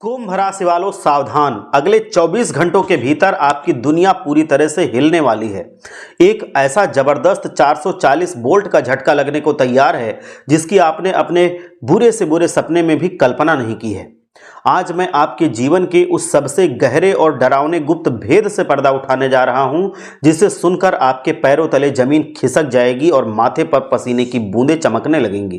कुंभ राशि वालों सावधान, अगले 24 घंटों के भीतर आपकी दुनिया पूरी तरह से हिलने वाली है। एक ऐसा जबरदस्त 440 वोल्ट का झटका लगने को तैयार है जिसकी आपने अपने बुरे से बुरे सपने में भी कल्पना नहीं की है। आज मैं आपके जीवन के उस सबसे गहरे और डरावने गुप्त भेद से पर्दा उठाने जा रहा हूं जिसे सुनकर आपके पैरों तले जमीन खिसक जाएगी और माथे पर पसीने की बूंदें चमकने लगेंगी।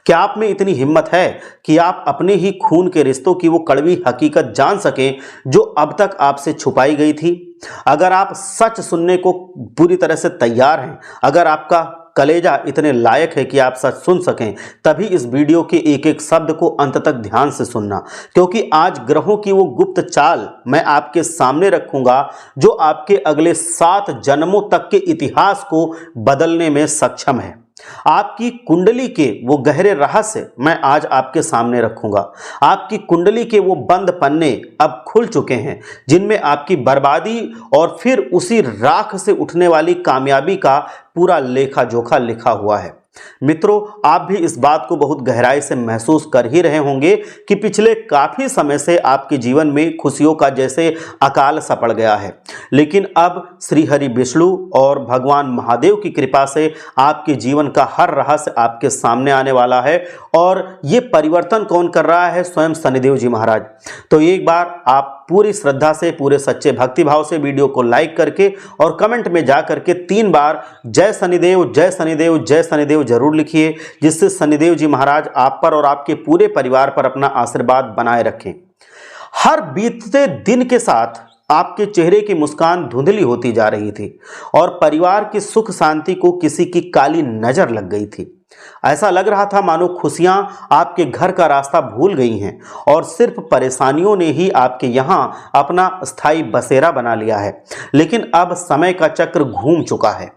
क्या आप में इतनी हिम्मत है कि आप अपने ही खून के रिश्तों की वो कड़वी हकीकत जान सकें जो अब तक आपसे छुपाई गई थी? अगर आप सच सुनने को पूरी तरह से तैयार हैं, अगर आपका कलेजा इतने लायक है कि आप सच सुन सकें, तभी इस वीडियो के एक एक शब्द को अंत तक ध्यान से सुनना, क्योंकि आज ग्रहों की वो गुप्त चाल मैं आपके सामने रखूंगा जो आपके अगले 7 जन्मों तक के इतिहास को बदलने में सक्षम है। आपकी कुंडली के वो गहरे रहस्य मैं आज आपके सामने रखूंगा। आपकी कुंडली के वो बंद पन्ने अब खुल चुके हैं जिनमें आपकी बर्बादी और फिर उसी राख से उठने वाली कामयाबी का पूरा लेखा जोखा लिखा हुआ है। मित्रों, आप भी इस बात को बहुत गहराई से महसूस कर ही रहे होंगे कि पिछले काफी समय से आपके जीवन में खुशियों का जैसे अकाल सा पड़ गया है, लेकिन अब श्री हरि विष्णु और भगवान महादेव की कृपा से आपके जीवन का हर रहस्य आपके सामने आने वाला है। और ये परिवर्तन कौन कर रहा है? स्वयं शनिदेव जी महाराज। तो एक बार आप पूरी श्रद्धा से, पूरे सच्चे भक्तिभाव से वीडियो को लाइक करके और कमेंट में जा करके 3 बार जय शनिदेव, जय शनिदेव, जय शनिदेव जरूर लिखिए, जिससे शनिदेव जी महाराज आप पर और आपके पूरे परिवार पर अपना आशीर्वाद बनाए रखें। हर बीतते दिन के साथ आपके चेहरे की मुस्कान धुंधली होती जा रही थी और परिवार की सुख शांति को किसी की काली नजर लग गई थी। ऐसा लग रहा था मानो खुशियां आपके घर का रास्ता भूल गई हैं और सिर्फ परेशानियों ने ही आपके यहां अपना स्थायी बसेरा बना लिया है। लेकिन अब समय का चक्र घूम चुका है।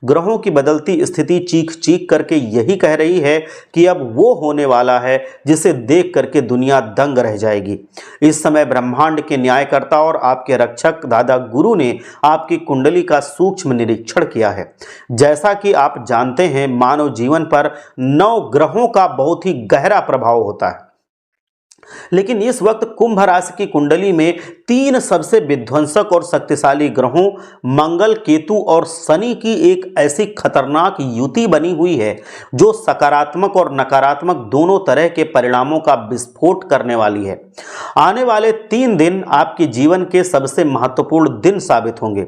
ग्रहों की बदलती स्थिति चीख चीख करके यही कह रही है कि अब वो होने वाला है जिसे देख करके दुनिया दंग रह जाएगी। इस समय ब्रह्मांड के न्यायकर्ता और आपके रक्षक दादा गुरु ने आपकी कुंडली का सूक्ष्म निरीक्षण किया है। जैसा कि आप जानते हैं, मानव जीवन पर 9 ग्रहों का बहुत ही गहरा प्रभाव होता है, लेकिन इस वक्त कुंभ राशि की कुंडली में 3 सबसे विध्वंसक और शक्तिशाली ग्रहों मंगल, केतु और शनि की एक ऐसी खतरनाक युति बनी हुई है जो सकारात्मक और नकारात्मक दोनों तरह के परिणामों का विस्फोट करने वाली है। आने वाले 3 दिन आपके जीवन के सबसे महत्वपूर्ण दिन साबित होंगे।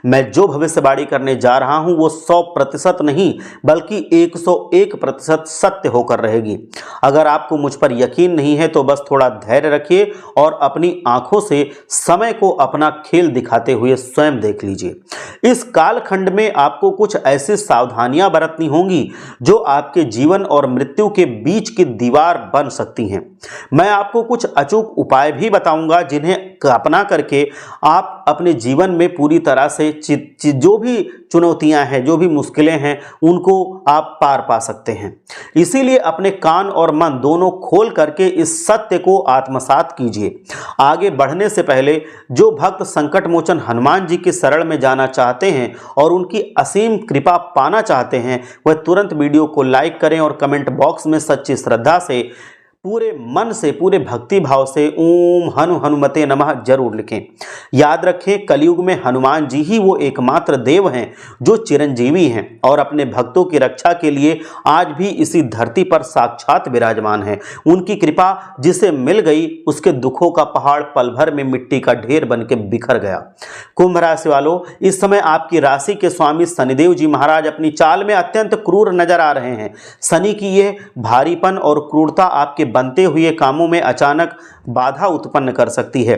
मैं जो भविष्यवाणी करने जा रहा हूं वो 100% नहीं बल्कि 101% सत्य होकर रहेगी। अगर आपको मुझ पर यकीन नहीं है तो बस थोड़ा धैर्य रखिए और अपनी आंखों से समय को अपना खेल दिखाते हुए स्वयं देख लीजिए। इस कालखंड में आपको कुछ ऐसी सावधानियां बरतनी होंगी जो आपके जीवन और मृत्यु के बीच की दीवार बन सकती हैं। मैं आपको कुछ अचूक उपाय भी बताऊंगा जिन्हें अपना करके आप अपने जीवन में पूरी तरह से जो भी चुनौतियां हैं, जो भी मुश्किलें हैं, उनको आप पार पा सकते हैं। इसीलिए अपने कान और मन दोनों खोल करके इस सत्य को आत्मसात कीजिए। आगे बढ़ने से पहले जो भक्त संकट मोचन हनुमान जी के शरण में जाना चाहते हैं और उनकी असीम कृपा पाना चाहते हैं, वह तुरंत वीडियो को लाइक करें और कमेंट बॉक्स में सच्ची श्रद्धा से, पूरे मन से, पूरे भक्ति भाव से ओम हनुमते नमः जरूर लिखें। याद रखें, कलयुग में हनुमान जी ही वो एकमात्र देव हैं जो चिरंजीवी हैं और अपने भक्तों की रक्षा के लिए आज भी इसी धरती पर साक्षात विराजमान हैं। उनकी कृपा जिसे मिल गई उसके दुखों का पहाड़ पल भर में मिट्टी का ढेर बन के बिखर गया। कुंभ राशि वालों, इस समय आपकी राशि के स्वामी शनिदेव जी महाराज अपनी चाल में अत्यंत क्रूर नजर आ रहे हैं। शनि की यह भारीपन और क्रूरता आपके बनते हुए कामों में अचानक बाधा उत्पन्न कर सकती है।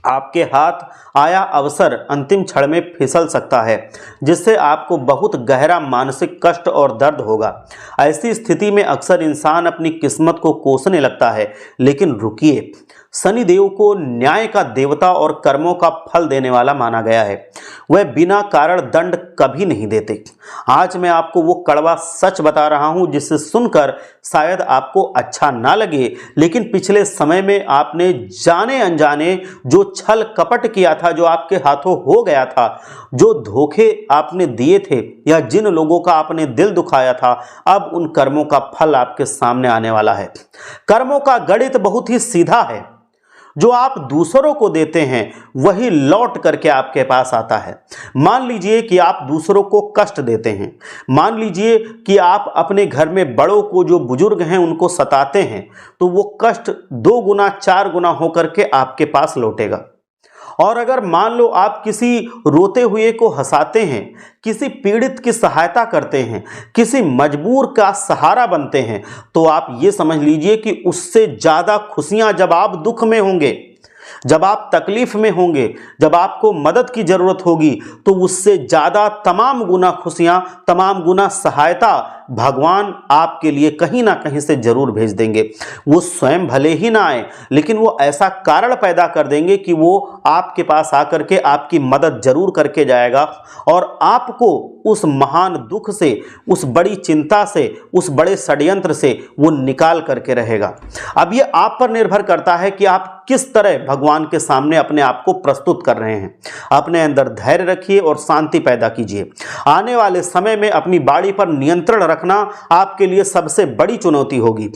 आपके हाथ आया अवसर अंतिम क्षण में फिसल सकता है जिससे आपको बहुत गहरा मानसिक कष्ट और दर्द होगा। ऐसी स्थिति में अक्सर इंसान अपनी किस्मत को कोसने लगता है, लेकिन रुकिए, शनिदेव को न्याय का देवता और कर्मों का फल देने वाला माना गया है। वह बिना कारण दंड कभी नहीं देते। आज मैं आपको वो कड़वा सच बता रहा हूं जिसे सुनकर शायद आपको अच्छा ना लगे, लेकिन पिछले समय में आपने जाने अनजाने जो छल कपट किया था, जो आपके हाथों हो गया था, जो धोखे आपने दिए थे या जिन लोगों का आपने दिल दुखाया था, अब उन कर्मों का फल आपके सामने आने वाला है। कर्मों का गणित बहुत ही सीधा है। जो आप दूसरों को देते हैं वही लौट करके आपके पास आता है। मान लीजिए कि आप दूसरों को कष्ट देते हैं, मान लीजिए कि आप अपने घर में बड़ों को, जो बुजुर्ग हैं, उनको सताते हैं, तो वो कष्ट 2 गुना 4 गुना होकर के आपके पास लौटेगा। और अगर मान लो आप किसी रोते हुए को हंसाते हैं, किसी पीड़ित की सहायता करते हैं, किसी मजबूर का सहारा बनते हैं, तो आप ये समझ लीजिए कि उससे ज़्यादा खुशियां जब आप दुख में होंगे, जब आप तकलीफ में होंगे, जब आपको मदद की जरूरत होगी, तो उससे ज़्यादा तमाम गुना खुशियां, तमाम गुना सहायता भगवान आपके लिए कहीं ना कहीं से जरूर भेज देंगे। वो स्वयं भले ही ना आए, लेकिन वो ऐसा कारण पैदा कर देंगे कि वो आपके पास आकर के आपकी मदद जरूर करके जाएगा और आपको उस महान दुख से, उस बड़ी चिंता से, उस बड़े षड्यंत्र से वो निकाल करके रहेगा। अब ये आप पर निर्भर करता है कि आप किस तरह भगवान के सामने अपने आप को प्रस्तुत कर रहे हैं। अपने अंदर धैर्य रखिए और शांति पैदा कीजिए। आने वाले समय में अपनी बाड़ी पर नियंत्रण रखना आपके लिए सबसे बड़ी चुनौती होगी।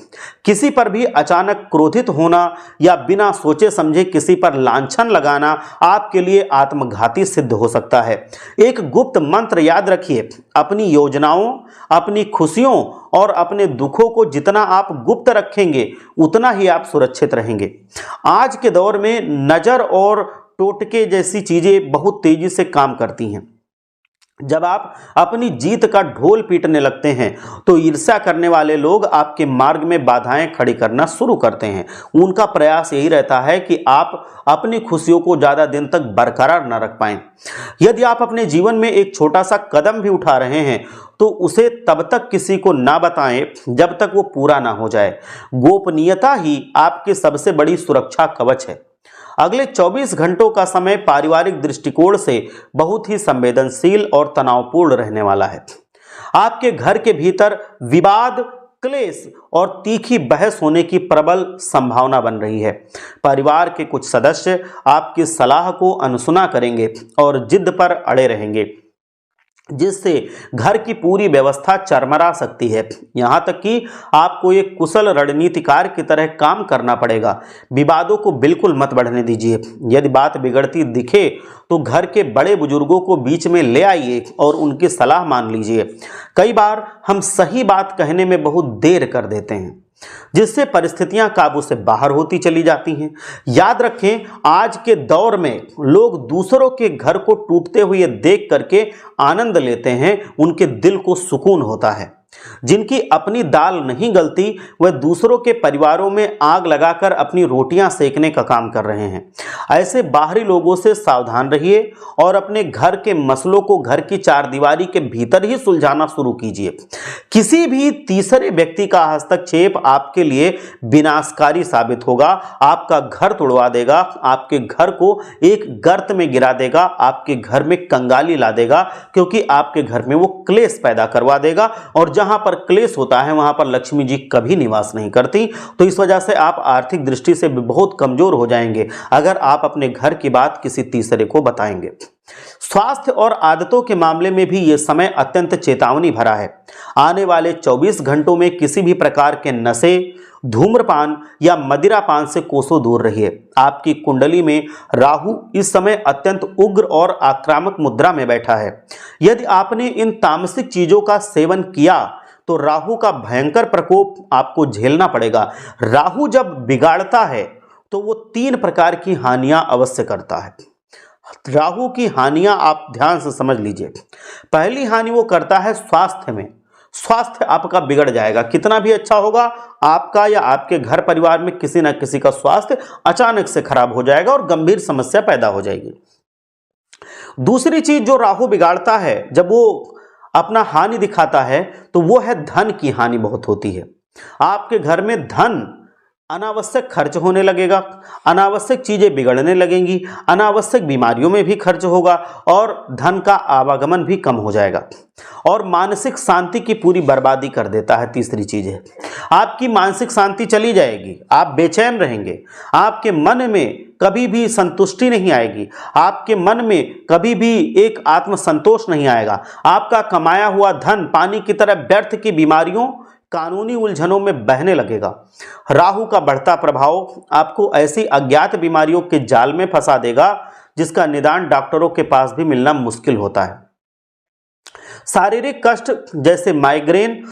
किसी पर भी अचानक क्रोधित होना या बिना सोचे समझे किसी पर लांछन लगाना आपके लिए आत्मघाती सिद्ध हो सकता है। एक गुप्त मंत्र याद रखिए, अपनी योजनाओं, अपनी खुशियों और अपने दुखों को जितना आप गुप्त रखेंगे उतना ही आप सुरक्षित रहेंगे। आज के दौर में नजर और टोटके जैसी चीजें बहुत तेजी से काम करती हैं। जब आप अपनी जीत का ढोल पीटने लगते हैं तो ईर्ष्या करने वाले लोग आपके मार्ग में बाधाएं खड़ी करना शुरू करते हैं। उनका प्रयास यही रहता है कि आप अपनी खुशियों को ज़्यादा दिन तक बरकरार न रख पाएं। यदि आप अपने जीवन में एक छोटा सा कदम भी उठा रहे हैं तो उसे तब तक किसी को ना बताएं जब तक वो पूरा ना हो जाए। गोपनीयता ही आपकी सबसे बड़ी सुरक्षा कवच है। अगले 24 घंटों का समय पारिवारिक दृष्टिकोण से बहुत ही संवेदनशील और तनावपूर्ण रहने वाला है। आपके घर के भीतर विवाद, क्लेश और तीखी बहस होने की प्रबल संभावना बन रही है। परिवार के कुछ सदस्य आपकी सलाह को अनसुना करेंगे और जिद पर अड़े रहेंगे, जिससे घर की पूरी व्यवस्था चरमरा सकती है। यहाँ तक कि आपको एक कुशल रणनीतिकार की तरह काम करना पड़ेगा। विवादों को बिल्कुल मत बढ़ने दीजिए। यदि बात बिगड़ती दिखे तो घर के बड़े बुजुर्गों को बीच में ले आइए और उनकी सलाह मान लीजिए। कई बार हम सही बात कहने में बहुत देर कर देते हैं, जिससे परिस्थितियां काबू से बाहर होती चली जाती हैं। याद रखें, आज के दौर में लोग दूसरों के घर को टूटते हुए देख करके आनंद लेते हैं, उनके दिल को सुकून होता है। जिनकी अपनी दाल नहीं गलती वह दूसरों के परिवारों में आग लगाकर अपनी रोटियां सेकने का काम कर रहे हैं। ऐसे बाहरी लोगों से सावधान रहिए और अपने घर के मसलों को घर की चारदीवारी के भीतर ही सुलझाना शुरू कीजिए। किसी भी तीसरे व्यक्ति का हस्तक्षेप आपके लिए विनाशकारी साबित होगा, आपका घर तोड़वा देगा, आपके घर को एक गर्त में गिरा देगा, आपके घर में कंगाली ला देगा, क्योंकि आपके घर में वो क्लेश पैदा करवा देगा। और जहां पर क्लेश होता है वहां पर लक्ष्मी जी कभी निवास नहीं करती। तो इस वजह से आप आर्थिक दृष्टि से भी बहुत कमजोर हो जाएंगे अगर आप अपने घर की बात किसी तीसरे को बताएंगे। स्वास्थ्य और आदतों के मामले में भी यह समय अत्यंत चेतावनी भरा है। आने वाले 24 घंटों में किसी भी प्रकार के नशे, धूम्रपान या मदिरापान से कोसों दूर रहिए। आपकी कुंडली में राहु इस समय अत्यंत उग्र और आक्रामक मुद्रा में बैठा है। यदि आपने इन तामसिक चीजों का सेवन किया तो राहु का भयंकर प्रकोप आपको झेलना पड़ेगा। राहु जब बिगाड़ता है तो वो 3 प्रकार की हानियां अवश्य करता है। राहु की हानियां आप ध्यान से समझ लीजिए। पहली हानि वो करता है स्वास्थ्य में। स्वास्थ्य आपका बिगड़ जाएगा। कितना भी अच्छा होगा, आपका या आपके घर परिवार में किसी न किसी का स्वास्थ्य अचानक से खराब हो जाएगा और गंभीर समस्या पैदा हो जाएगी। दूसरी चीज जो राहु बिगाड़ता है, जब वो अपना हानि दिखाता है, तो वो है धन की हानि बहुत होती है। आपके घर में धन अनावश्यक खर्च होने लगेगा, अनावश्यक चीजें बिगड़ने लगेंगी, अनावश्यक बीमारियों में भी खर्च होगा और धन का आवागमन भी कम हो जाएगा और मानसिक शांति की पूरी बर्बादी कर देता है। तीसरी चीज है, आपकी मानसिक शांति चली जाएगी, आप बेचैन रहेंगे, आपके मन में कभी भी संतुष्टि नहीं आएगी, आपके मन में कभी भी एक आत्मसंतोष नहीं आएगा। आपका कमाया हुआ धन पानी की तरह व्यर्थ की बीमारियों कानूनी उलझनों में बहने लगेगा। राहु का बढ़ता प्रभाव आपको ऐसी अज्ञात बीमारियों के जाल में फंसा देगा जिसका निदान डॉक्टरों के पास भी मिलना मुश्किल होता है। शारीरिक कष्ट जैसे माइग्रेन,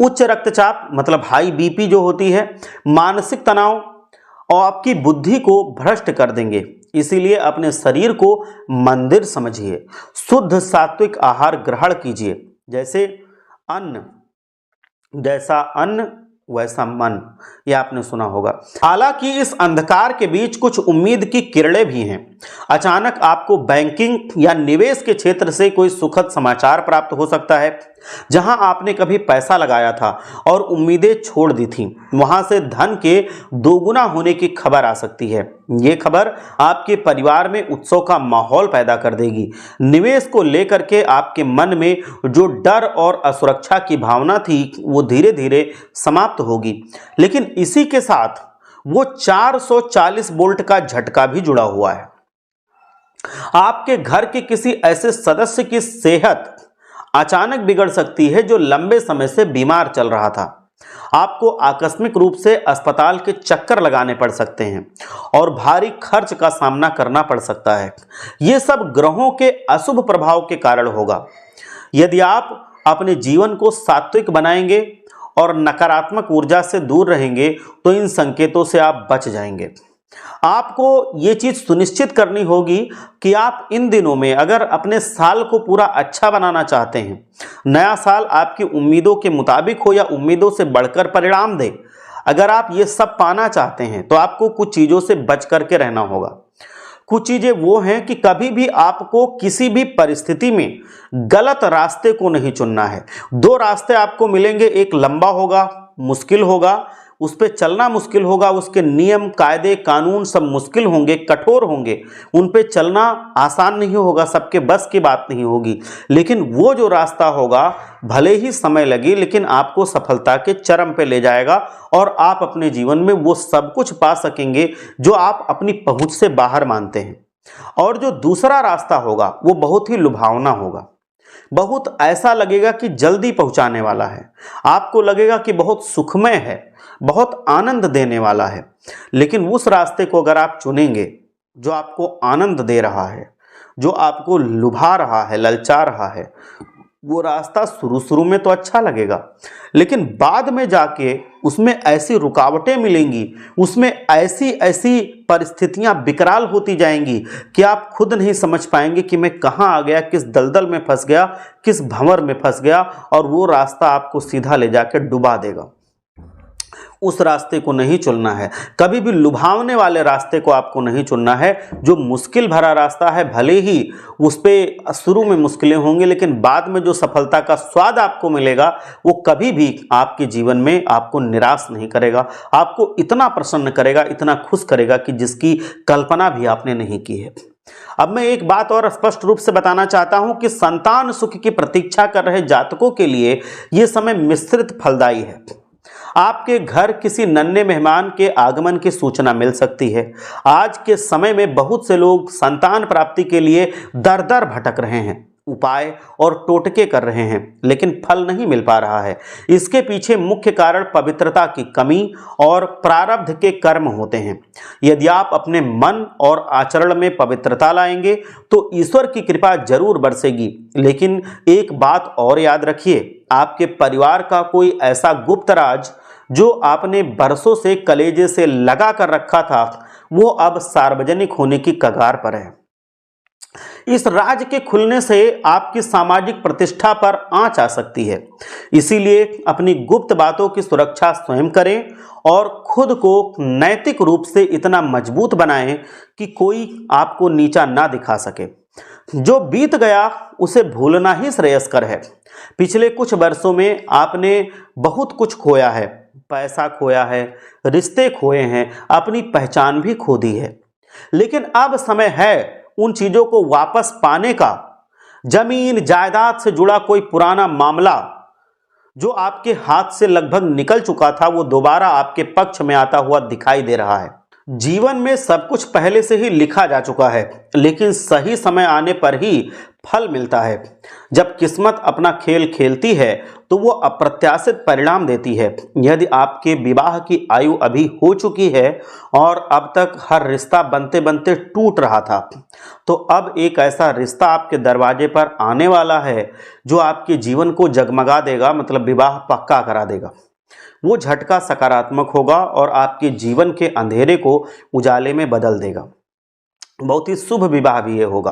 उच्च रक्तचाप मतलब हाई बीपी जो होती है, मानसिक तनाव और आपकी बुद्धि को भ्रष्ट कर देंगे। इसीलिए अपने शरीर को मंदिर समझिए, शुद्ध सात्विक आहार ग्रहण कीजिए। जैसा अन्न वैसा मन, यह आपने सुना होगा। हालांकि इस अंधकार के बीच कुछ उम्मीद की किरणें भी हैं। अचानक आपको बैंकिंग या निवेश के क्षेत्र से कोई सुखद समाचार प्राप्त हो सकता है। जहां आपने कभी पैसा लगाया था और उम्मीदें छोड़ दी थीं, वहां से धन के दोगुना होने की खबर आ सकती है। ये खबर आपके परिवार में उत्सव का माहौल पैदा कर देगी। निवेश को लेकर के आपके मन में जो डर और असुरक्षा की भावना थी वो धीरे धीरे समाप्त होगी। लेकिन इसी के साथ वो 440 वोल्ट का झटका भी जुड़ा हुआ है। आपके घर के किसी ऐसे सदस्य की सेहत अचानक बिगड़ सकती है जो लंबे समय से बीमार चल रहा था। आपको आकस्मिक रूप से अस्पताल के चक्कर लगाने पड़ सकते हैं और भारी खर्च का सामना करना पड़ सकता है। यह सब ग्रहों के अशुभ प्रभाव के कारण होगा। यदि आप अपने जीवन को सात्विक बनाएंगे और नकारात्मक ऊर्जा से दूर रहेंगे तो इन संकेतों से आप बच जाएंगे। आपको ये चीज सुनिश्चित करनी होगी कि आप इन दिनों में अगर अपने साल को पूरा अच्छा बनाना चाहते हैं, नया साल आपकी उम्मीदों के मुताबिक हो या उम्मीदों से बढ़कर परिणाम दे, अगर आप ये सब पाना चाहते हैं तो आपको कुछ चीजों से बच करके रहना होगा। कुछ चीजें वो हैं कि कभी भी आपको किसी भी परिस्थिति में गलत रास्ते को नहीं चुनना है। दो रास्ते आपको मिलेंगे, एक लंबा होगा, मुश्किल होगा, उस पर चलना मुश्किल होगा, उसके नियम कायदे कानून सब मुश्किल होंगे, कठोर होंगे, उन पे चलना आसान नहीं होगा, सबके बस की बात नहीं होगी। लेकिन वो जो रास्ता होगा भले ही समय लगे लेकिन आपको सफलता के चरम पे ले जाएगा और आप अपने जीवन में वो सब कुछ पा सकेंगे जो आप अपनी पहुंच से बाहर मानते हैं। और जो दूसरा रास्ता होगा वो बहुत ही लुभावना होगा, बहुत ऐसा लगेगा कि जल्दी पहुंचाने वाला है, आपको लगेगा कि बहुत सुखमय है, बहुत आनंद देने वाला है। लेकिन उस रास्ते को अगर आप चुनेंगे जो आपको आनंद दे रहा है, जो आपको लुभा रहा है, ललचा रहा है, वो रास्ता शुरू में तो अच्छा लगेगा लेकिन बाद में जाके उसमें ऐसी रुकावटें मिलेंगी, उसमें ऐसी ऐसी परिस्थितियां विकराल होती जाएंगी कि आप खुद नहीं समझ पाएंगे कि मैं कहां आ गया, किस दलदल में फंस गया, किस भंवर में फंस गया, और वो रास्ता आपको सीधा ले जाकर डुबा देगा। उस रास्ते को नहीं चुनना है, कभी भी लुभावने वाले रास्ते को आपको नहीं चुनना है। जो मुश्किल भरा रास्ता है, भले ही उस पे शुरू में मुश्किलें होंगी लेकिन बाद में जो सफलता का स्वाद आपको मिलेगा वो कभी भी आपके जीवन में आपको निराश नहीं करेगा, आपको इतना प्रसन्न करेगा, इतना खुश करेगा कि जिसकी कल्पना भी आपने नहीं की है। अब मैं एक बात और स्पष्ट रूप से बताना चाहता हूं कि संतान सुख की प्रतीक्षा कर रहे जातकों के लिए यह समय मिश्रित फलदायी है। आपके घर किसी नन्हे मेहमान के आगमन की सूचना मिल सकती है। आज के समय में बहुत से लोग संतान प्राप्ति के लिए दर दर भटक रहे हैं, उपाय और टोटके कर रहे हैं लेकिन फल नहीं मिल पा रहा है। इसके पीछे मुख्य कारण पवित्रता की कमी और प्रारब्ध के कर्म होते हैं। यदि आप अपने मन और आचरण में पवित्रता लाएंगे तो ईश्वर की कृपा जरूर बरसेगी। लेकिन एक बात और याद रखिए, आपके परिवार का कोई ऐसा गुप्त राज जो आपने बरसों से कलेजे से लगा कर रखा था वो अब सार्वजनिक होने की कगार पर है। इस राज के खुलने से आपकी सामाजिक प्रतिष्ठा पर आंच आ सकती है। इसीलिए अपनी गुप्त बातों की सुरक्षा स्वयं करें और खुद को नैतिक रूप से इतना मजबूत बनाएं कि कोई आपको नीचा ना दिखा सके। जो बीत गया उसे भूलना ही श्रेयस्कर है। पिछले कुछ वर्षों में आपने बहुत कुछ खोया है, पैसा खोया है, रिश्ते खोए हैं, अपनी पहचान भी खो दी है। लेकिन अब समय है उन चीजों को वापस पाने का। जमीन जायदाद से जुड़ा कोई पुराना मामला जो आपके हाथ से लगभग निकल चुका था वो दोबारा आपके पक्ष में आता हुआ दिखाई दे रहा है। जीवन में सब कुछ पहले से ही लिखा जा चुका है लेकिन सही समय आने पर ही फल मिलता है। जब किस्मत अपना खेल खेलती है तो वो अप्रत्याशित परिणाम देती है। यदि आपके विवाह की आयु अभी हो चुकी है और अब तक हर रिश्ता बनते बनते टूट रहा था, तो अब एक ऐसा रिश्ता आपके दरवाजे पर आने वाला है जो आपके जीवन को जगमगा देगा, मतलब विवाह पक्का करा देगा। वो झटका सकारात्मक होगा और आपके जीवन के अंधेरे को उजाले में बदल देगा। बहुत ही शुभ विवाह भी ये होगा।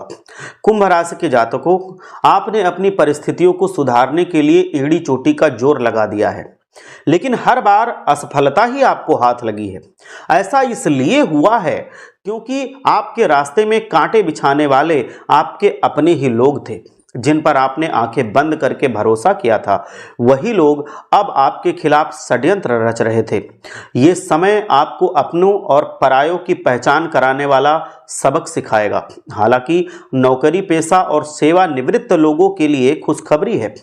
कुंभ राशि के जातकों, आपने अपनी परिस्थितियों को सुधारने के लिए एड़ी चोटी का जोर लगा दिया है, लेकिन हर बार असफलता ही आपको हाथ लगी है। ऐसा इसलिए हुआ है क्योंकि आपके रास्ते में कांटे बिछाने वाले आपके अपने ही लोग थे, जिन पर आपने आंखें बंद करके भरोसा किया था। वही लोग अब आपके खिलाफ षड्यंत्र रच रहे थे। ये समय आपको अपनों और परायों की पहचान कराने वाला सबक सिखाएगा। हालांकि नौकरी पेशा और सेवानिवृत्त लोगों के लिए खुशखबरी है।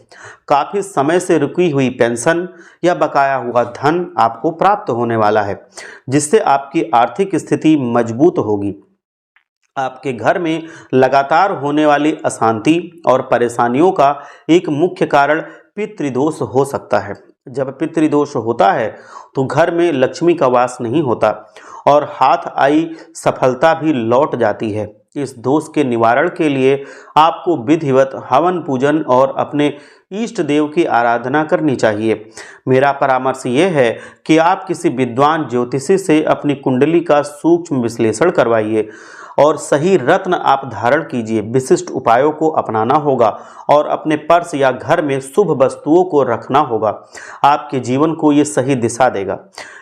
काफ़ी समय से रुकी हुई पेंशन या बकाया हुआ धन आपको प्राप्त होने वाला है, जिससे आपकी आर्थिक स्थिति मजबूत होगी। आपके घर में लगातार होने वाली अशांति और परेशानियों का एक मुख्य कारण पितृदोष हो सकता है। जब पितृदोष होता है तो घर में लक्ष्मी का वास नहीं होता और हाथ आई सफलता भी लौट जाती है। इस दोष के निवारण के लिए आपको विधिवत हवन पूजन और अपने इष्ट देव की आराधना करनी चाहिए। मेरा परामर्श ये है कि आप किसी विद्वान ज्योतिषी से अपनी कुंडली का सूक्ष्म विश्लेषण करवाइए और सही रत्न आप धारण कीजिए। विशिष्ट उपायों को अपनाना होगा और अपने पर्स या घर में शुभ वस्तुओं को रखना होगा। आपके जीवन को ये सही दिशा देगा।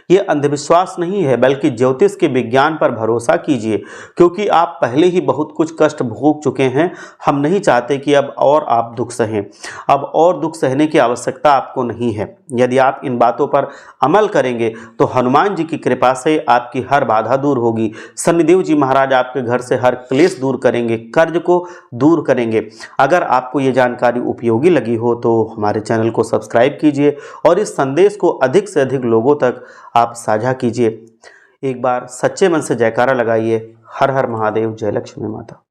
ये अंधविश्वास नहीं है, बल्कि ज्योतिष के विज्ञान पर भरोसा कीजिए, क्योंकि आप पहले ही बहुत कुछ कष्ट भोग चुके हैं। हम नहीं चाहते कि अब और आप दुख सहें। अब और दुख सहने की आवश्यकता आपको नहीं है। यदि आप इन बातों पर अमल करेंगे तो हनुमान जी की कृपा से आपकी हर बाधा दूर होगी। शनिदेव जी महाराज आपके घर से हर क्लेश दूर करेंगे, कर्ज को दूर करेंगे। अगर आपको ये जानकारी उपयोगी लगी हो तो हमारे चैनल को सब्सक्राइब कीजिए और इस संदेश को अधिक से अधिक लोगों तक आप साझा कीजिए। एक बार सच्चे मन से जयकारा लगाइए। हर हर महादेव, जय लक्ष्मी माता।